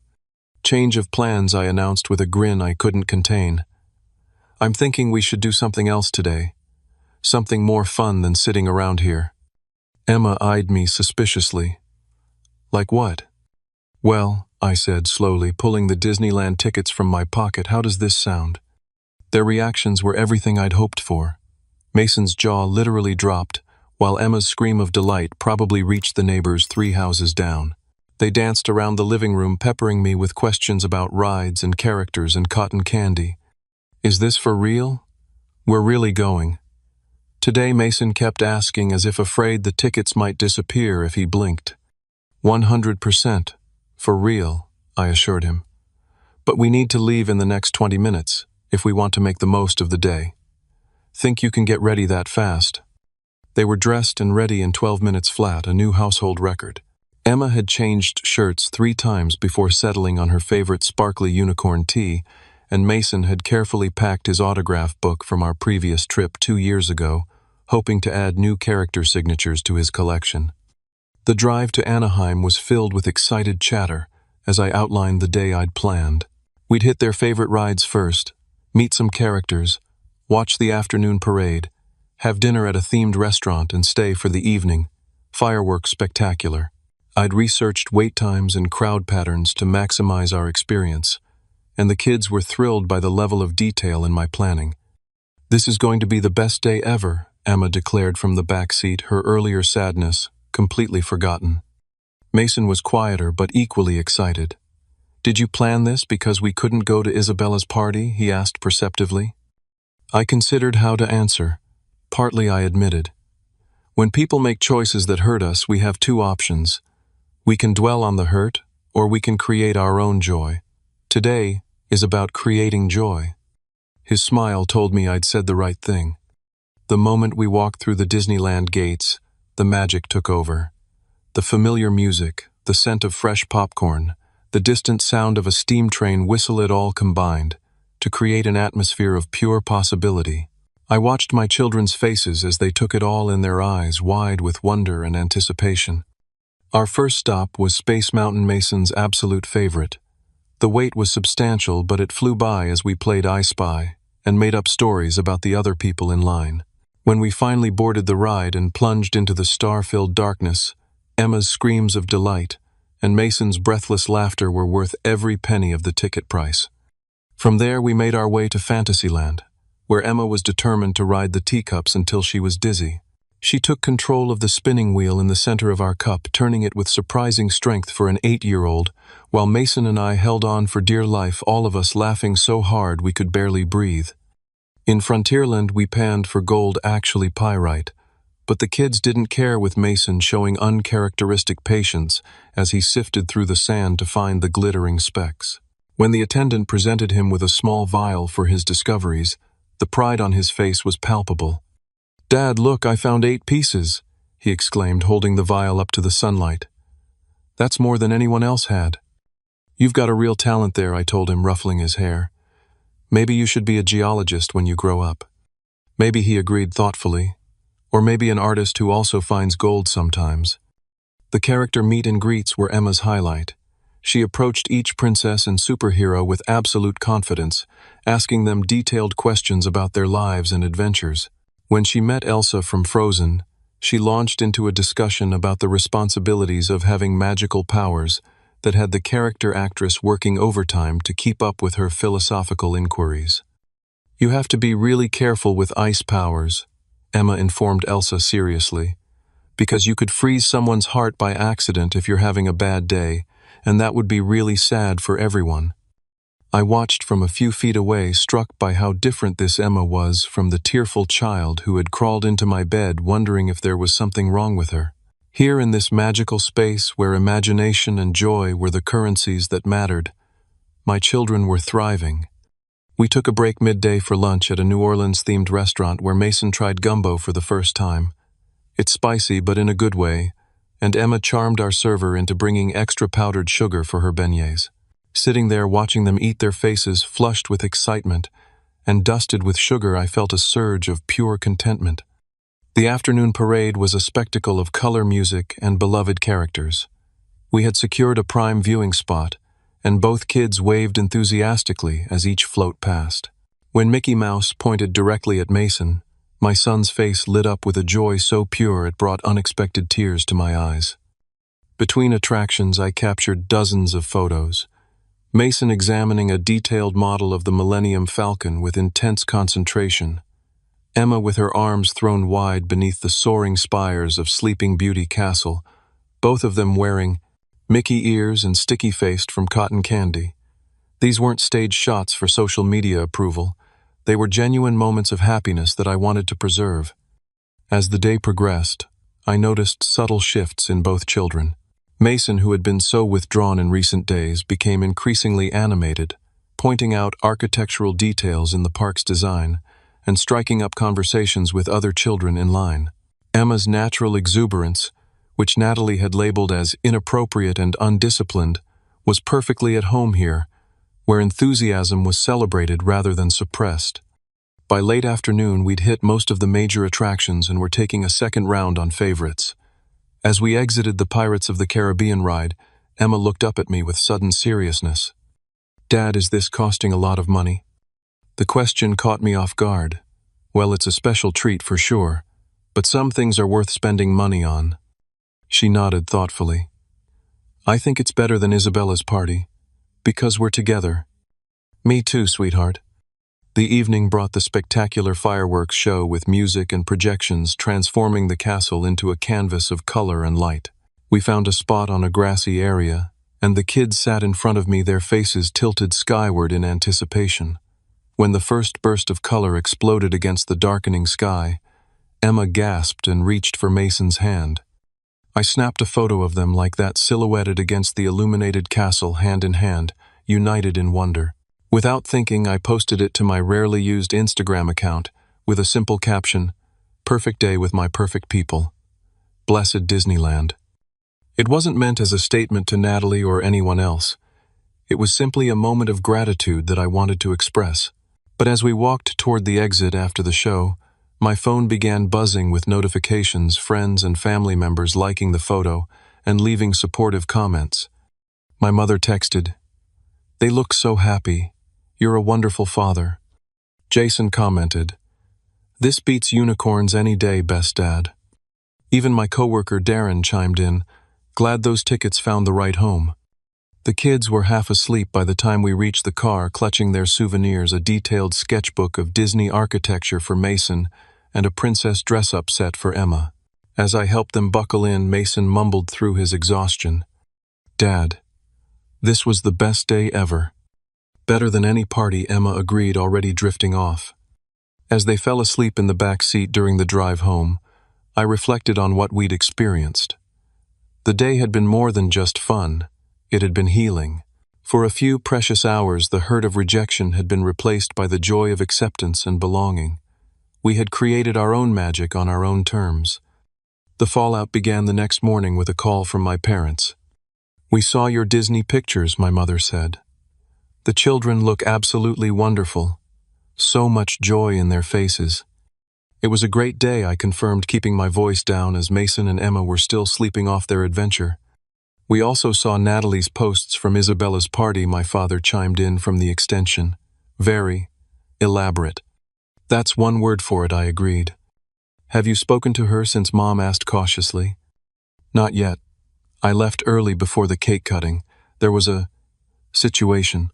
"Change of plans," I announced with a grin I couldn't contain. "I'm thinking we should do something else today. Something more fun than sitting around here." Emma eyed me suspiciously. "Like what?" "Well," I said slowly, pulling the Disneyland tickets from my pocket, "how does this sound?" Their reactions were everything I'd hoped for. Mason's jaw literally dropped, while Emma's scream of delight probably reached the neighbors 3 houses down. They danced around the living room, peppering me with questions about rides and characters and cotton candy. "Is this for real? We're really going." Today Mason kept asking, as if afraid the tickets might disappear if he blinked. 100%. For real, I assured him. "But we need to leave in the next 20 minutes if we want to make the most of the day." "Think you can get ready that fast?" They were dressed and ready in 12 minutes flat, a new household record. Emma had changed shirts 3 times before settling on her favorite sparkly unicorn tee, and Mason had carefully packed his autograph book from our previous trip 2 years ago, hoping to add new character signatures to his collection. The drive to Anaheim was filled with excited chatter as I outlined the day I'd planned. We'd hit their favorite rides first, meet some characters, watch the afternoon parade, have dinner at a themed restaurant, and stay for the evening. Fireworks spectacular. I'd researched wait times and crowd patterns to maximize our experience, and the kids were thrilled by the level of detail in my planning. "This is going to be the best day ever," Emma declared from the back seat, her earlier sadness completely forgotten. Mason was quieter but equally excited. "Did you plan this because we couldn't go to Isabella's party?" he asked perceptively. I considered how to answer. Partly, I admitted. When people make choices that hurt us, we have 2 options. We can dwell on the hurt, or we can create our own joy. Today is about creating joy. His smile told me I'd said the right thing. The moment we walked through the Disneyland gates, the magic took over. The familiar music, the scent of fresh popcorn, the distant sound of a steam train whistle, it all combined to create an atmosphere of pure possibility. I watched my children's faces as they took it all in, their eyes wide with wonder and anticipation. Our first stop was Space Mountain, Mason's absolute favorite. The wait was substantial, but it flew by as we played I Spy and made up stories about the other people in line. When we finally boarded the ride and plunged into the star-filled darkness, Emma's screams of delight and Mason's breathless laughter were worth every penny of the ticket price. From there we made our way to Fantasyland, where Emma was determined to ride the teacups until she was dizzy. She took control of the spinning wheel in the center of our cup, turning it with surprising strength for an 8-year-old, while Mason and I held on for dear life, all of us laughing so hard we could barely breathe. In Frontierland, we panned for gold, actually pyrite, but the kids didn't care, with Mason showing uncharacteristic patience as he sifted through the sand to find the glittering specks. When the attendant presented him with a small vial for his discoveries, the pride on his face was palpable. "Dad, look, I found 8 pieces," he exclaimed, holding the vial up to the sunlight. "That's more than anyone else had." "You've got a real talent there," I told him, ruffling his hair. "Maybe you should be a geologist when you grow up." Maybe, he agreed thoughtfully. Or maybe an artist who also finds gold sometimes. The character meet and greets were Emma's highlight. She approached each princess and superhero with absolute confidence, asking them detailed questions about their lives and adventures. When she met Elsa from Frozen, she launched into a discussion about the responsibilities of having magical powers that had the character actress working overtime to keep up with her philosophical inquiries. "You have to be really careful with ice powers," Emma informed Elsa seriously, "because you could freeze someone's heart by accident if you're having a bad day, and that would be really sad for everyone. I watched from a few feet away, struck by how different this Emma was from the tearful child who had crawled into my bed wondering if there was something wrong with her. Here in this magical space where imagination and joy were the currencies that mattered, my children were thriving. We took a break midday for lunch at a New Orleans-themed restaurant where Mason tried gumbo for the first time. It's spicy, but in a good way, and Emma charmed our server into bringing extra powdered sugar for her beignets. Sitting there watching them eat, their faces flushed with excitement and dusted with sugar, I felt a surge of pure contentment. The afternoon parade was a spectacle of color, music, and beloved characters. We had secured a prime viewing spot, and both kids waved enthusiastically as each float passed. When Mickey Mouse pointed directly at Mason, my son's face lit up with a joy so pure it brought unexpected tears to my eyes. Between attractions, I captured dozens of photos. Mason examining a detailed model of the Millennium Falcon with intense concentration. Emma with her arms thrown wide beneath the soaring spires of Sleeping Beauty Castle, both of them wearing Mickey ears and sticky-faced from cotton candy. These weren't staged shots for social media approval. They were genuine moments of happiness that I wanted to preserve. As the day progressed, I noticed subtle shifts in both children. Mason, who had been so withdrawn in recent days, became increasingly animated, pointing out architectural details in the park's design and striking up conversations with other children in line. Emma's natural exuberance, which Natalie had labeled as inappropriate and undisciplined, was perfectly at home here, where enthusiasm was celebrated rather than suppressed. By late afternoon, we'd hit most of the major attractions and were taking a second round on favorites. As we exited the Pirates of the Caribbean ride, Emma looked up at me with sudden seriousness. "Dad, is this costing a lot of money?" The question caught me off guard. Well, it's a special treat for sure, but some things are worth spending money on. She nodded thoughtfully. "I think it's better than Isabella's party, because we're together." "Me too, sweetheart." The evening brought the spectacular fireworks show with music and projections transforming the castle into a canvas of color and light. We found a spot on a grassy area, and the kids sat in front of me, their faces tilted skyward in anticipation. When the first burst of color exploded against the darkening sky, Emma gasped and reached for Mason's hand. I snapped a photo of them like that, silhouetted against the illuminated castle, hand in hand, united in wonder. Without thinking, I posted it to my rarely used Instagram account with a simple caption, "Perfect day with my perfect people. Blessed Disneyland." It wasn't meant as a statement to Natalie or anyone else. It was simply a moment of gratitude that I wanted to express. But as we walked toward the exit after the show, my phone began buzzing with notifications, friends and family members liking the photo and leaving supportive comments. My mother texted, "They look so happy. You're a wonderful father." Jason commented, "This beats unicorns any day, best dad." Even my coworker Darren chimed in, "Glad those tickets found the right home." The kids were half asleep by the time we reached the car, clutching their souvenirs, a detailed sketchbook of Disney architecture for Mason and a princess dress-up set for Emma. As I helped them buckle in, Mason mumbled through his exhaustion, "Dad, this was the best day ever." "Better than any party," Emma agreed, already drifting off. As they fell asleep in the back seat during the drive home, I reflected on what we'd experienced. The day had been more than just fun. It had been healing. For a few precious hours, the hurt of rejection had been replaced by the joy of acceptance and belonging. We had created our own magic on our own terms. The fallout began the next morning with a call from my parents. "We saw your Disney pictures," my mother said. "The children look absolutely wonderful. So much joy in their faces." It was a great day, I confirmed, keeping my voice down as Mason and Emma were still sleeping off their adventure. "We also saw Natalie's posts from Isabella's party," my father chimed in from the extension. "Very elaborate." "That's one word for it," I agreed. "Have you spoken to her since?" Mom asked cautiously. "Not yet. I left early before the cake cutting. There was a situation."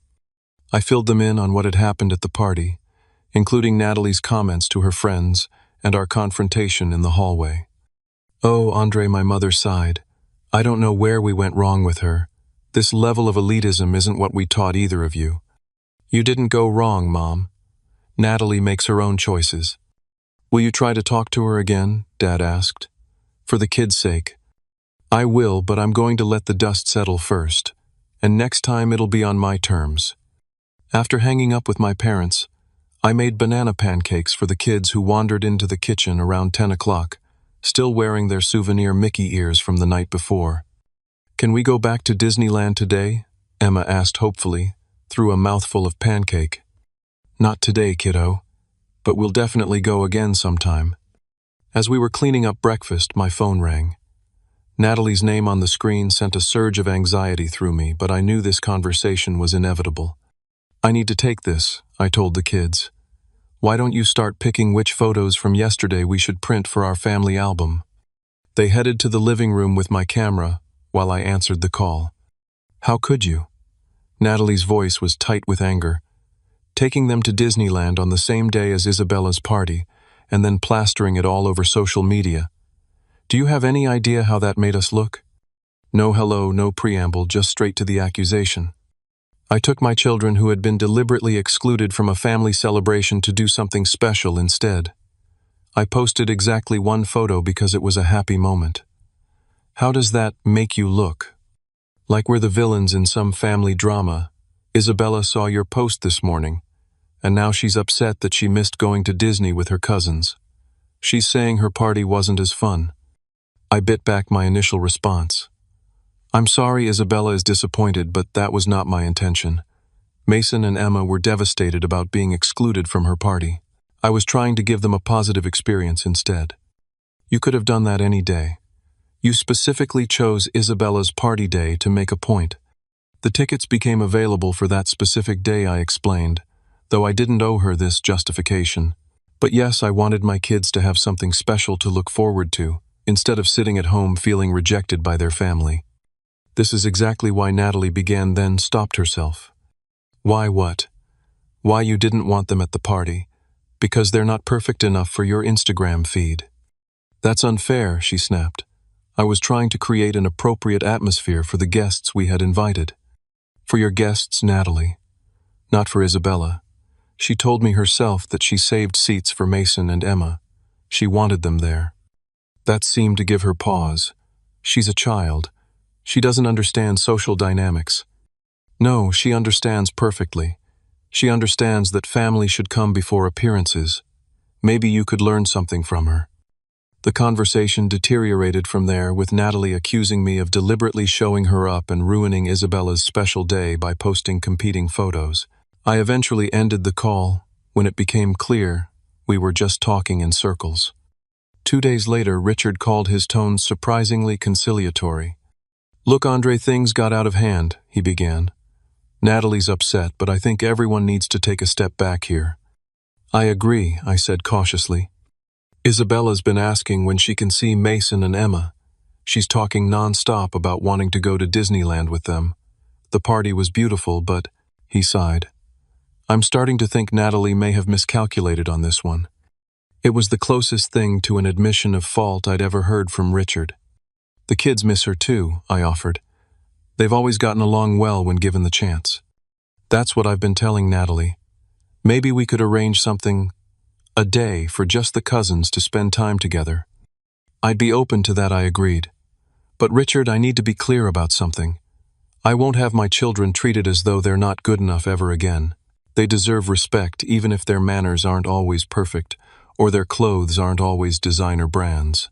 I filled them in on what had happened at the party, including Natalie's comments to her friends and our confrontation in the hallway. "Oh, Andre," my mother sighed. "I don't know where we went wrong with her, This level of elitism isn't what we taught either of you. You didn't go wrong, Mom. Natalie makes her own choices. Will you try to talk to her again? Dad asked. For the kid's sake. I will, but I'm going to let the dust settle first, and next time it'll be on my terms. After hanging up with my parents, I made banana pancakes for the kids who wandered into the kitchen around 10 o'clock, still wearing their souvenir Mickey ears from the night before. Can we go back to Disneyland today? Emma asked hopefully, through a mouthful of pancake. Not today, kiddo, but we'll definitely go again sometime. As we were cleaning up breakfast, my phone rang. Natalie's name on the screen sent a surge of anxiety through me, but I knew this conversation was inevitable. I need to take this, I told the kids. Why don't you start picking which photos from yesterday we should print for our family album? They headed to the living room with my camera while I answered the call. How could you? Natalie's voice was tight with anger. Taking them to Disneyland on the same day as Isabella's party, and then plastering it all over social media. Do you have any idea how that made us look? No hello, no preamble, just straight to the accusation. I took my children who had been deliberately excluded from a family celebration to do something special instead. I posted exactly one photo because it was a happy moment. How does that make you look? Like we're the villains in some family drama. Isabella saw your post this morning, and now she's upset that she missed going to Disney with her cousins. She's saying her party wasn't as fun. I bit back my initial response. I'm sorry Isabella is disappointed, but that was not my intention. Mason and Emma were devastated about being excluded from her party. I was trying to give them a positive experience instead. You could have done that any day. You specifically chose Isabella's party day to make a point. The tickets became available for that specific day, I explained, though I didn't owe her this justification. But yes, I wanted my kids to have something special to look forward to, instead of sitting at home feeling rejected by their family. This is exactly why Natalie began, then stopped herself. Why what? Why you didn't want them at the party? Because they're not perfect enough for your Instagram feed. That's unfair, she snapped. I was trying to create an appropriate atmosphere for the guests we had invited. For your guests, Natalie. Not for Isabella. She told me herself that she saved seats for Mason and Emma. She wanted them there. That seemed to give her pause. She's a child. She doesn't understand social dynamics. No, she understands perfectly. She understands that family should come before appearances. Maybe you could learn something from her. The conversation deteriorated from there, with Natalie accusing me of deliberately showing her up and ruining Isabella's special day by posting competing photos. I eventually ended the call when it became clear we were just talking in circles. 2 days later, Richard called, his tone surprisingly conciliatory. Look, Andre, things got out of hand, he began. Natalie's upset, but I think everyone needs to take a step back here. I agree, I said cautiously. Isabella's been asking when she can see Mason and Emma. She's talking non-stop about wanting to go to Disneyland with them. The party was beautiful, but, he sighed. I'm starting to think Natalie may have miscalculated on this one. It was the closest thing to an admission of fault I'd ever heard from Richard. The kids miss her too, I offered. They've always gotten along well when given the chance. That's what I've been telling Natalie. Maybe we could arrange something, a day for just the cousins to spend time together. I'd be open to that, I agreed. But Richard, I need to be clear about something. I won't have my children treated as though they're not good enough ever again. They deserve respect even if their manners aren't always perfect, or their clothes aren't always designer brands.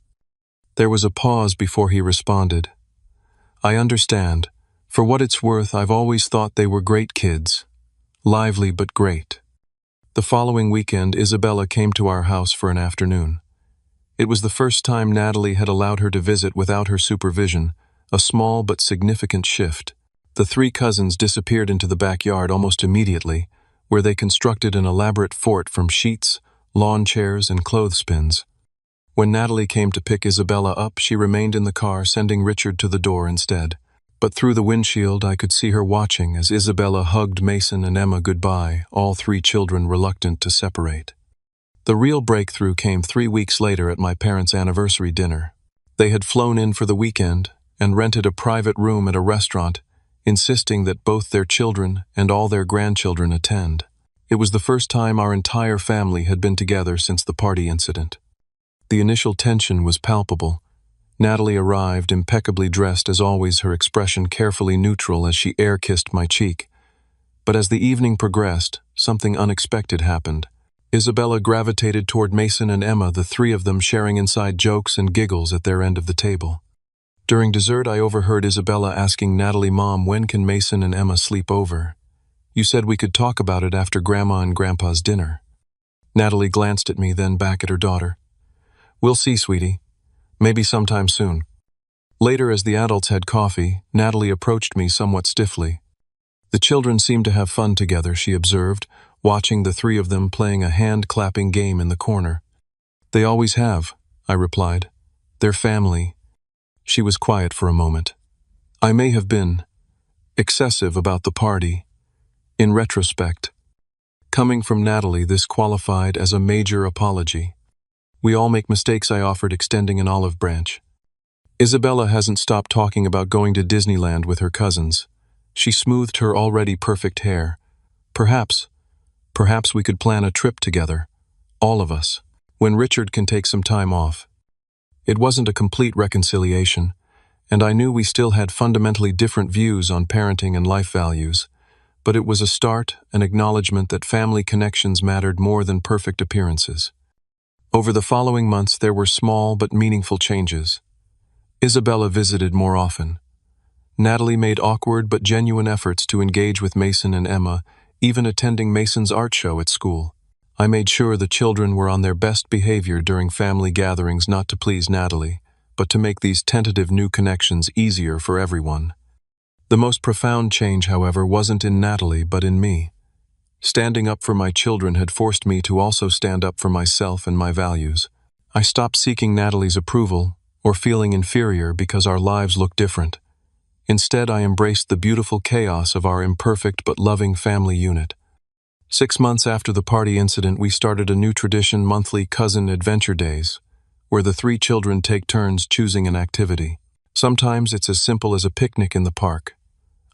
There was a pause before he responded. I understand. For what it's worth, I've always thought they were great kids. Lively but great. The following weekend, Isabella came to our house for an afternoon. It was the first time Natalie had allowed her to visit without her supervision, a small but significant shift. The 3 cousins disappeared into the backyard almost immediately, where they constructed an elaborate fort from sheets, lawn chairs, and clothespins. When Natalie came to pick Isabella up, she remained in the car, sending Richard to the door instead. But through the windshield, I could see her watching as Isabella hugged Mason and Emma goodbye, all 3 children reluctant to separate. The real breakthrough came 3 weeks later at my parents' anniversary dinner. They had flown in for the weekend and rented a private room at a restaurant insisting that both their children and all their grandchildren attend. It was the first time our entire family had been together since the party incident. The initial tension was palpable. Natalie arrived impeccably dressed as always, her expression carefully neutral as she air-kissed my cheek. But as the evening progressed, something unexpected happened. Isabella gravitated toward Mason and Emma, the three of them sharing inside jokes and giggles at their end of the table. During dessert, I overheard Isabella asking Natalie, "Mom, when can Mason and Emma sleep over? You said we could talk about it after Grandma and Grandpa's dinner." Natalie glanced at me, then back at her daughter. "We'll see, sweetie. Maybe sometime soon." Later, as the adults had coffee, Natalie approached me somewhat stiffly. "The children seem to have fun together," she observed, watching the three of them playing a hand-clapping game in the corner. "They always have," I replied. "They're family." She was quiet for a moment. I may have been excessive about the party. In retrospect, coming from Natalie, this qualified as a major apology. "We all make mistakes," I offered, extending an olive branch. Isabella hasn't stopped talking about going to Disneyland with her cousins. She smoothed her already perfect hair. Perhaps we could plan a trip together, all of us, when Richard can take some time off." It wasn't a complete reconciliation, and I knew we still had fundamentally different views on parenting and life values, but it was a start, an acknowledgement that family connections mattered more than perfect appearances. Over the following months, there were small but meaningful changes. Isabella visited more often. Natalie made awkward but genuine efforts to engage with Mason and Emma, even attending Mason's art show at school. I made sure the children were on their best behavior during family gatherings, not to please Natalie, but to make these tentative new connections easier for everyone. The most profound change, however, wasn't in Natalie, but in me. Standing up for my children had forced me to also stand up for myself and my values. I stopped seeking Natalie's approval or feeling inferior because our lives looked different. Instead, I embraced the beautiful chaos of our imperfect but loving family unit. 6 months after the party incident, we started a new tradition, monthly cousin adventure days, where the 3 children take turns choosing an activity. Sometimes it's as simple as a picnic in the park.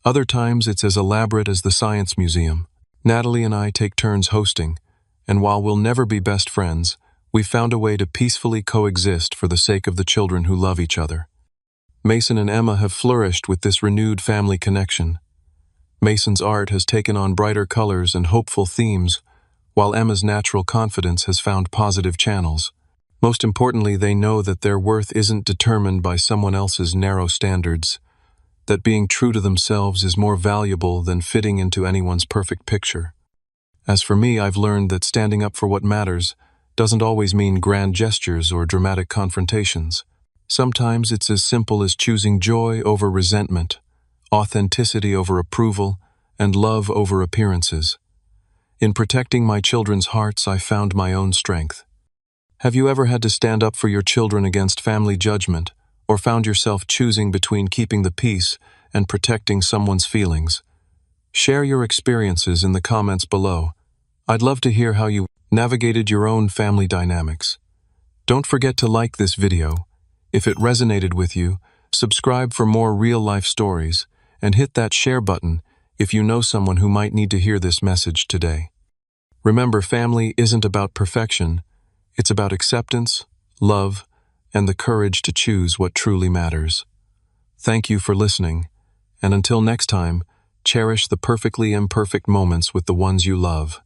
Other times it's as elaborate as the science museum. Natalie and I take turns hosting, and while we'll never be best friends, we've found a way to peacefully coexist for the sake of the children who love each other. Mason and Emma have flourished with this renewed family connection. Mason's art has taken on brighter colors and hopeful themes, while Emma's natural confidence has found positive channels. Most importantly, they know that their worth isn't determined by someone else's narrow standards, that being true to themselves is more valuable than fitting into anyone's perfect picture. As for me, I've learned that standing up for what matters doesn't always mean grand gestures or dramatic confrontations. Sometimes it's as simple as choosing joy over resentment, authenticity over approval, and love over appearances. In protecting my children's hearts, I found my own strength. Have you ever had to stand up for your children against family judgment, or found yourself choosing between keeping the peace and protecting someone's feelings? Share your experiences in the comments below. I'd love to hear how you navigated your own family dynamics. Don't forget to like this video. If it resonated with you, subscribe for more real-life stories, and hit that share button if you know someone who might need to hear this message today. Remember, family isn't about perfection. It's about acceptance, love, and the courage to choose what truly matters. Thank you for listening, and until next time, cherish the perfectly imperfect moments with the ones you love.